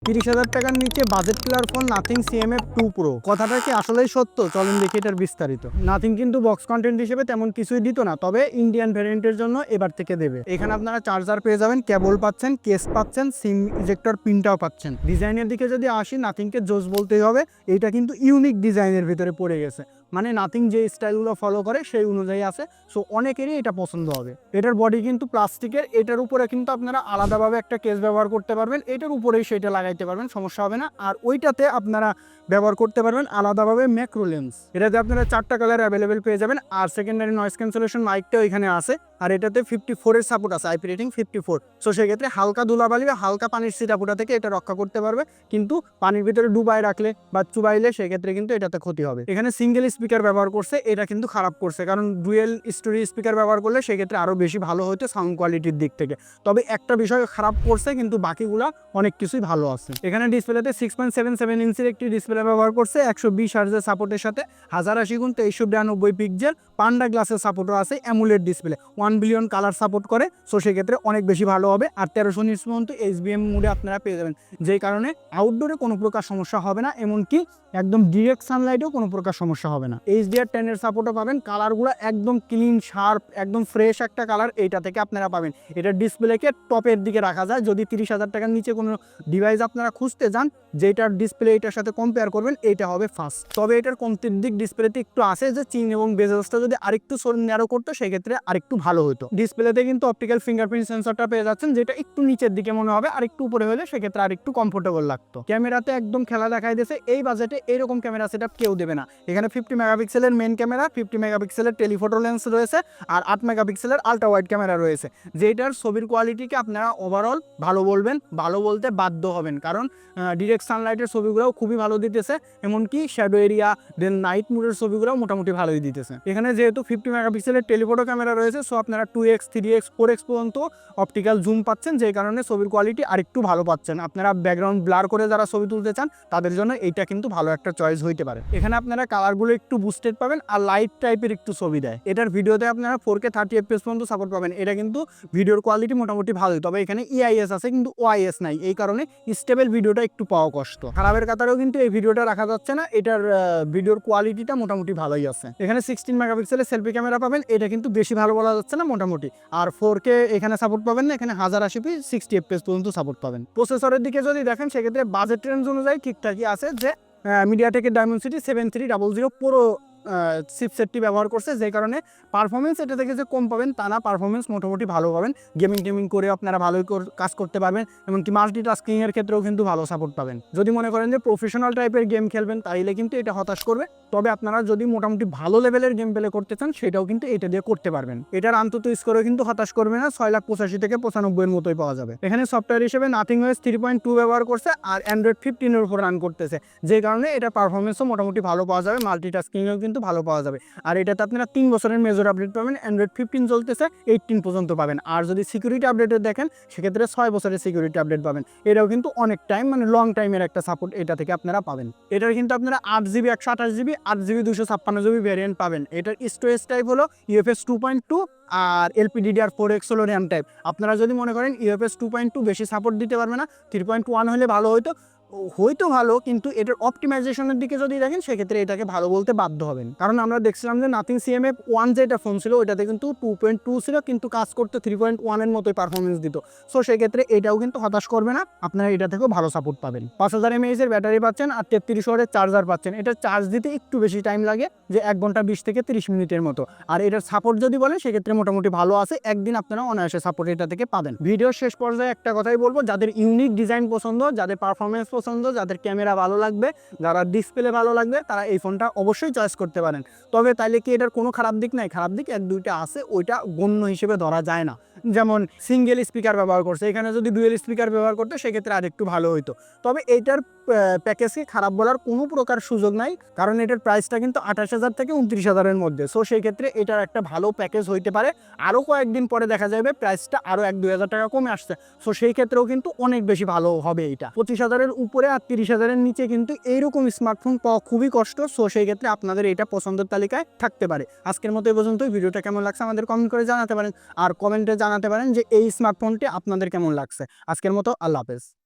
30,000 টাকার নিচে বাজেট কিলার phone nothing CMF 2 Pro। কথাটা কি আসলেই সত্য? চলেন দেখি এটার বিস্তারিত। নাথিং কিন্তু বক্স কন্টেন্ট হিসেবে তেমন কিছুই দিত না, তবে ইন্ডিয়ান ভ্যারিয়েন্টের জন্য এবার থেকে দেবে। এখানে আপনারা চার্জার পেয়ে যাবেন, কেবল পাচ্ছেন, কেস পাচ্ছেন, সিম ইজেক্টর পিনটাও পাচ্ছেন। ডিজাইনের দিকে যদি আসি, নাথিংকে জোস বলতেই হবে। এটা কিন্তু ইউনিক ডিজাইনের ভিতরে পড়ে গেছে, মানে নাথিং যে স্টাইলগুলো ফলো করে সেই অনুযায়ী আছে। সো অনেকেরই এটা পছন্দ হবে। এটার বডি কিন্তু প্লাস্টিকের, এটার উপরে কিন্তু আপনারা আলাদাভাবে একটা কেস ব্যবহার করতে পারবেন, এটার উপরেই সেটা লাগাইতে পারবেন, সমস্যা হবে না। আর ওইটাতে আপনারা ব্যবহার করতে পারবেন আলাদাভাবে ম্যাক্রো লেন্স। এটাতে আপনারা 4টা কালার অ্যাভেলেবেল পেয়ে যাবেন। আর সেকেন্ডারি নয়েজ ক্যান্সেলেশন মাইকটাও এখানে আছে। আর এটাতে 54 সাপোর্ট আছে, IP রেটিং 54। সো সেক্ষেত্রে হালকা ধুলাবালি বা হালকা পানির ছিটাফোঁটা থেকে এটা রক্ষা করতে পারবে, কিন্তু পানির ভিতরে ডুবাই রাখলে বা চুবাইলে সেক্ষেত্রে কিন্তু এটাতে ক্ষতি হবে। এখানে সিঙ্গেল স্পিকার ব্যবহার করছে, এটা কিন্তু খারাপ করছে, কারণ ডুয়েল স্টোরি স্পিকার ব্যবহার করলে সেক্ষেত্রে আরও বেশি ভালো হতো সাউন্ড কোয়ালিটির দিক থেকে। তবে একটা বিষয় খারাপ করছে, কিন্তু বাকিগুলা অনেক কিছুই ভালো আছে। এখানে ডিসপ্লেতে 6.77 ইঞ্চির একটি ডিসপ্লে ব্যবহার করছে, 120 হার্জের সাপোর্টের সাথে, 1080x2392 পিক্সেল, পান্ডা গ্লাসের সাপোর্টও আছে, amulet display, 1 billion colour support করে। সো সেক্ষেত্রে অনেক বেশি ভালো হবে। আর 1300 নিটস পর্যন্ত HBM মোডে আপনারা পেয়ে যাবেন, যেই কারণে আউটডোরে কোনো প্রকার সমস্যা হবে না, এমনকি একদম ডিরেক্ট সানলাইটেও কোনো প্রকার সমস্যা হবে না। HDR10 এর সাপোর্টও পাবেন। কালারগুলো একদম ক্লিন শার্প, একদম ফ্রেশ একটা কালার এইটা থেকে আপনারা পাবেন। এটার ডিসপ্লেকে টপের দিকে রাখা যায়। যদি 30,000 টাকার নিচে কোনো ডিভাইস আপনারা খুঁজতে যান যেটার ডিসপ্লে এটার সাথে কম্পেয়ার করবেন, এইটা হবে ফার্স্ট। তবে এটার কমতির দিক ডিসপ্লেতে একটু আছে, যে চিন এবং বেজেলসটা যদি আরেকটু ন্যারো করতো সেক্ষেত্রে আরেকটু ভালো হতো। ডিসপ্লেতে কিন্তু অপটিক্যাল ফিঙ্গারপ্রিন্ট সেন্সরটা পেয়ে যাচ্ছেন, যেটা একটু নিচের দিকে মনে হবে, আর একটু উপরে হলে সেক্ষেত্রে আরেকটু কমফোর্টেবল লাগতো। ক্যামেরাতে একদম খেলা দেখাই দিয়েছে। এই বাজেটে এইরকম ক্যামেরা সেটআপ কেউ দেবে না। এখানে 50 মেগাপিক্সেলের মেন ক্যামেরা, 50 মেগাপিক্সেলের টেলিফোটো লেন্স রয়েছে, আর 8 মেগাপিক্সেলের আলট্রা ওয়াইড ক্যামেরা রয়েছে, যেটার ছবির কোয়ালিটিকে আপনারা ওভারঅল ভালো বলবেন, ভালো বলতে বাধ্য হবেন, কারণ ডিরেক্ট সানলাইটের ছবিগুলোও খুবই ভালো দিতেছে, এমনকি শ্যাডো এরিয়া দেন নাইট মোডের ছবিগুলোও মোটামুটি ভালোই দিতেছে। এখানে যেহেতু 50 মেগাপিক্সেলের টেলিফোটো ক্যামেরা রয়েছে, সো আপনারা 2x 3x 4x পর্যন্ত অপটিক্যাল জুম পাচ্ছেন, যে কারণে ছবির কোয়ালিটি আরেকটু ভালো পাচ্ছেন। আপনারা ব্যাকগ্রাউন্ড ব্লার করে যারা ছবি তুলতে চান তাদের জন্য এইটা কিন্তু ভালো একটা চয়েস হইতে পারে। এখানে আপনারা কালারগুলো একটু বুস্টেড পাবেন, আর লাইট টাইপের একটু ছবি দেয়। এটার ভিডিওতে আপনারা 4K 30 FPS পর্যন্ত সাপোর্ট পাবেন। এটা কিন্তু ভিডিওর কোয়ালিটি মোটামুটি ভালোই, তবে এখানে EIS আছে কিন্তু OIS নাই, এই কারণে স্টেবল ভিডিওটা একটু পাওয়া কষ্ট। খারাপের কাতারেও কিন্তু এই ভিডিওটা রাখা যাচ্ছে না, এটার ভিডিওর কোয়ালিটিটা মোটামুটি ভালোই আছে। এখানে 16 মেগাপিক্সেলের সেলফি ক্যামেরা পাবেন, এটা কিন্তু বেশি ভালো বলা যাচ্ছে না, মোটামুটি। আর 4K এখানে সাপোর্ট পাবেন না, এখানে 1080p 60 FPS পর্যন্ত সাপোর্ট পাবেন। প্রসেসরের দিকে যদি দেখেন সেক্ষেত্রে বাজেট রেঞ্জ অনুযায়ী ঠিকঠাকই আছে, যে মিডিয়াটেকের ডায়মেনসিটি 7300 Pro চিপসেটটি ব্যবহার করছে, যে কারণে পারফরমেন্স এটা থেকে যে কম পাবেন তা না, পারফরমেন্স মোটামুটি ভালো পাবেন। গেমিং করে আপনারা ভালোই কাজ করতে পারবেন, এমনকি মাল্টিটাস্কিংয়ের ক্ষেত্রেও কিন্তু ভালো সাপোর্ট পাবেন। যদি মনে করেন যে প্রফেশনাল টাইপের গেম খেলবেন, তাইলে কিন্তু এটা হতাশ করবে। তবে আপনারা যদি মোটামুটি ভালো লেভেলের গেম প্লে করতে চান, সেটাও কিন্তু এটা দিয়ে করতে পারবেন। এটার আন্তত স্কোরও কিন্তু হতাশ করবে না, 6,85,000 থেকে 95 এর মতোই পাওয়া যাবে। এখানে সফটওয়্যার হিসেবে নাথিং OS 3.2 ব্যবহার করছে, আর অ্যান্ড্রয়েড 15 এর উপর রান করতেছে, যে কারণে এটা পারফরমেন্সও মোটামুটি ভালো পাওয়া যাবে, মাল্টিটাস্কিংয়েও কিন্তু ভালো পাওয়া যাবে। আর এটাতে আপনারা 3 বছরের মেজর আপডেট পাবেন, অ্যান্ড্রয়েড 15 চলতেছে, 18 পর্যন্ত পাবেন। আর যদি সিকিউরিটি আপডেটে দেখেন সেক্ষেত্রে 6 বছরের সিকিউরিটি আপডেট পাবেন। এটাও কিন্তু অনেক টাইম, মানে লং টাইমের একটা সাপোর্ট এটা থেকে আপনারা পাবেন। এটার কিন্তু আপনারা 8GB 128GB 8GB 256GB variant পাবেন। এটার স্টোরেজ টাইপ হলো UFS 2.2, আর LPDDR4X হলো র্যাম টাইপ। আপনারা যদি মনে করেন UFS 2.2 বেশি সাপোর্ট দিতে পারবে না, 3.1 হলে ভালো হয়তো ভালো, কিন্তু এটার অপটিমাইজেশনের দিকে যদি দেখেন সেক্ষেত্রে এটাকে ভালো বলতে বাধ্য হবেন। কারণ আমরা দেখছিলাম যে নাথিং CMF 1 যেটা ফোন ছিল ওইটাতে কিন্তু 2.2 ছিল, কিন্তু কাজ করতে 3.1 এর মতোই পারফরমেন্স দিত। সো সেক্ষেত্রে এটাও কিন্তু হতাশ করবে না, আপনারা এটা থেকেও ভালো সাপোর্ট পাবেন। 5000 mAh এর ব্যাটারি পাচ্ছেন, আর 33 ওয়াটের চার্জার পাচ্ছেন। এটা চার্জ দিতে একটু বেশি টাইম লাগে, যে 1 ঘন্টা 20 থেকে 30 মিনিটের মতো। আর এটার সাপোর্ট যদি বলেন সেক্ষেত্রে মোটামুটি ভালো আছে, একদিন আপনারা অনায়াসে সাপোর্ট এটা থেকে পাবেন। ভিডিওর শেষ পর্যায়ে একটা কথাই বলবো, যাদের ইউনিক ডিজাইন পছন্দ, যাদের পারফরমেন্স পছন্দ, যাদের ক্যামেরা ভালো লাগবে, যারা ডিসপ্লে ভালো লাগবে, তারা এই ফোনটা অবশ্যই চয়েস করতে পারেন। তবে তাইলে কি এটার কোনো খারাপ দিক নাই? খারাপ দিক 1-2টা আছে, ওইটা গণ্য হিসেবে ধরা যায় না। যেমন সিঙ্গেল স্পিকার ব্যবহার করছে, এখানে যদি ডুয়েল স্পিকার ব্যবহার করতে সেক্ষেত্রে আরেকটু ভালো হইতো। তবে এইটার প্যাকেজকে খারাপ বলার কোনো প্রকার সুযোগ নাই, কারণ এটার প্রাইসটা কিন্তু 28,000 থেকে 29,000 এর মধ্যে। সো সেই ক্ষেত্রে এটার একটা ভালো প্যাকেজ হইতে পারে। আরও কয়েকদিন পরে দেখা যাবে প্রাইসটা আরও 1-2 হাজার টাকা কমে আসছে। সো সেই ক্ষেত্রেও কিন্তু অনেক বেশি ভালো হবে। এইটা 25,000-এর উপরে আর 30,000-এর নিচে কিন্তু এইরকম স্মার্টফোন পাওয়া খুবই কষ্ট। সো সেই ক্ষেত্রে আপনাদের এটা পছন্দের তালিকায় থাকতে পারে। আজকের মতো এই পর্যন্তই। ভিডিওটা কেমন লাগছে আমাদের কমেন্ট করে জানাতে পারেন, আর কমেন্টে জানাতে পারেন যে এই স্মার্টফোনটি আপনাদের কেমন লাগছে। আজকের মতো আল্লাহ হাফেজ।